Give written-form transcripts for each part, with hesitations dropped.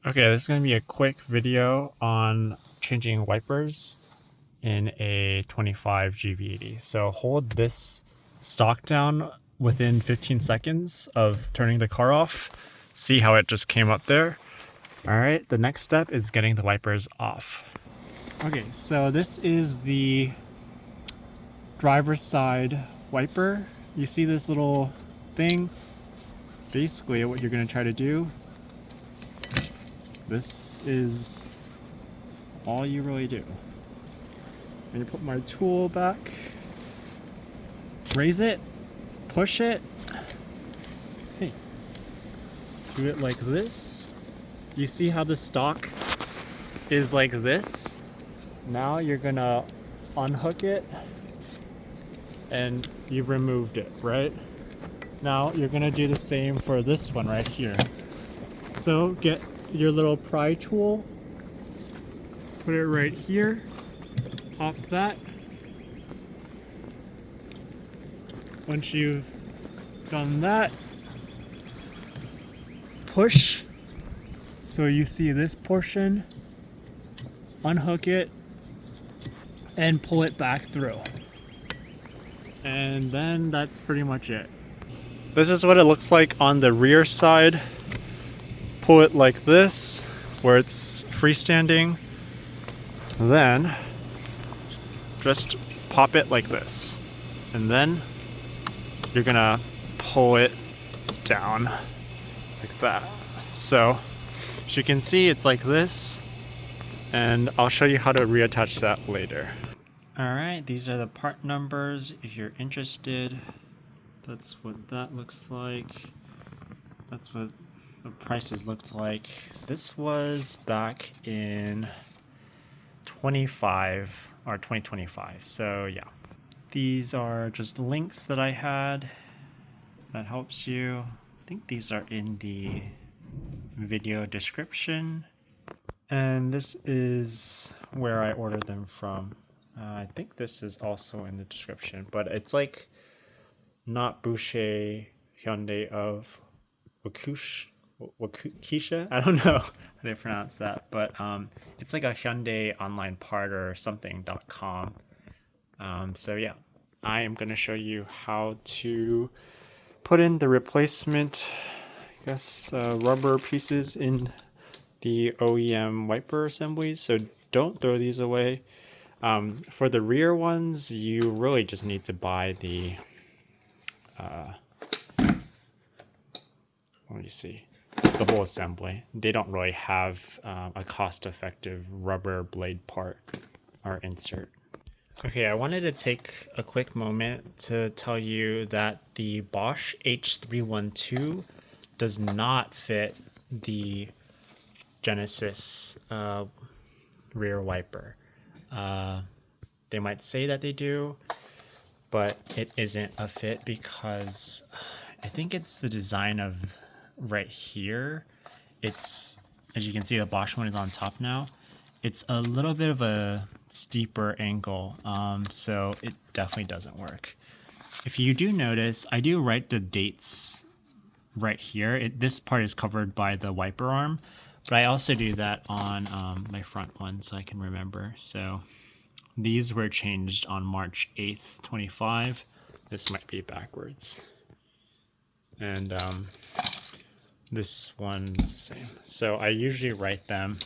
Okay, this is going to be a quick video on changing wipers in a 25 GV80. So hold this stalk down within 15 seconds of turning the car off. See how it just came up there? All right, the next step is getting the wipers off. Okay, so this is the driver's side wiper. You see this little thing? Basically, what you're going to try to do, this is all you really do. I'm gonna put my tool back, raise it, push it. Hey, do it like this. You see how the stalk is like this? Now you're gonna unhook it and you've removed it, right? Now you're gonna do the same for this one right here. So get your little pry tool, put it right here, pop that. Once you've done that, push so you see this portion, unhook it, and pull it back through. And then that's pretty much it. This is what it looks like on the rear side. Pull it like this, where it's freestanding. Then just pop it like this. And then you're gonna pull it down like that. So as you can see, it's like this, and I'll show you how to reattach that later. All right, these are the part numbers if you're interested. That's what that looks like. That's what the prices looked like. This was back in 2025, so yeah. These are just links that I had that helps you. I think these are in the video description. And this is where I ordered them from. I think this is also in the description, but it's like not Bosch Hyundai of Waukesha? I don't know how to pronounce that, but it's like a Hyundai online part or something.com. So yeah, I am going to show you how to put in the replacement, I guess, rubber pieces in the OEM wiper assemblies. So don't throw these away. For the rear ones, you really just need to buy the, let me see, the whole assembly. They don't really have a cost-effective rubber blade part or insert. Okay, I wanted to take a quick moment to tell you that the Bosch H312 does not fit the Genesis rear wiper. They might say that they do, but it isn't a fit because I think it's the design of right here. It's, as you can see, the Bosch one is on top now. It's a little bit of a steeper angle, so it definitely doesn't work. If you do notice, I do write the dates right here. This part is covered by the wiper arm, but I also do that on my front one so I can remember. So these were changed on March 8th, 25. This might be backwards. And this one's the same. So I usually write them.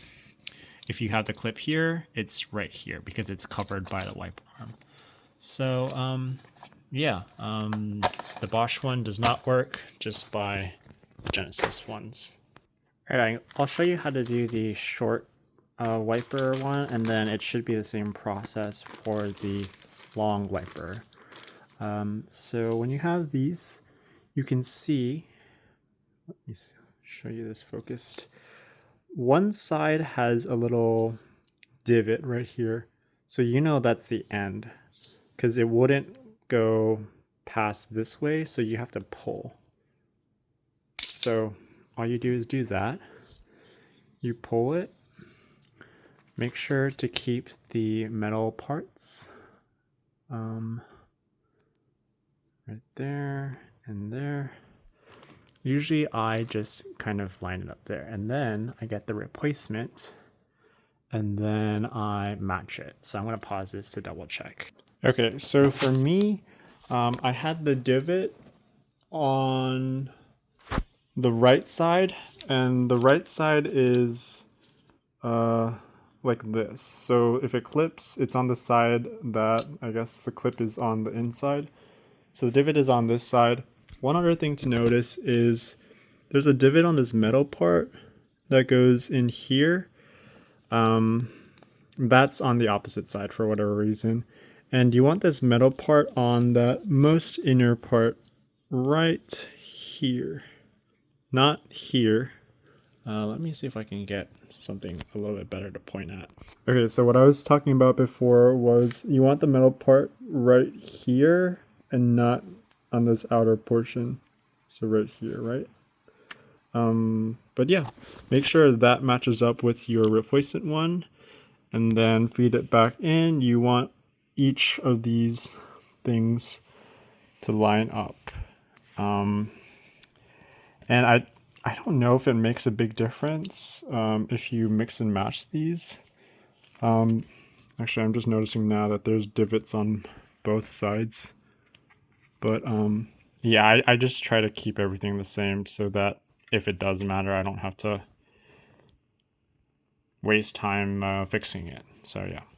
If you have the clip here, it's right here because it's covered by the wiper arm. So yeah, the Bosch one does not work, just buy Genesis ones. All right, I'll show you how to do the short wiper one, and then it should be the same process for the long wiper. So when you have these, you can see, let me show you this focused. One side has a little divot right here, so you know that's the end because it wouldn't go past this way, so you have to pull. So all you do is do that. You pull it. Make sure to keep the metal parts right there and there. Usually I just kind of line it up there, and then I get the replacement, and then I match it. So I'm going to pause this to double check. Okay, so for me, I had the divot on the right side, and the right side is like this. So if it clips, it's on the side that I guess the clip is on the inside. So the divot is on this side. One other thing to notice is there's a divot on this metal part that goes in here. That's on the opposite side for whatever reason. And you want this metal part on that most inner part right here. Not here. Let me see if I can get something a little bit better to point at. Okay, so what I was talking about before was you want the metal part right here and not on this outer portion. So right here, right? But yeah, make sure that matches up with your replacement one and then feed it back in. You want each of these things to line up. And I don't know if it makes a big difference if you mix and match these. Actually, I'm just noticing now that there's divots on both sides. But yeah, I just try to keep everything the same so that if it does matter, I don't have to waste time fixing it. So yeah.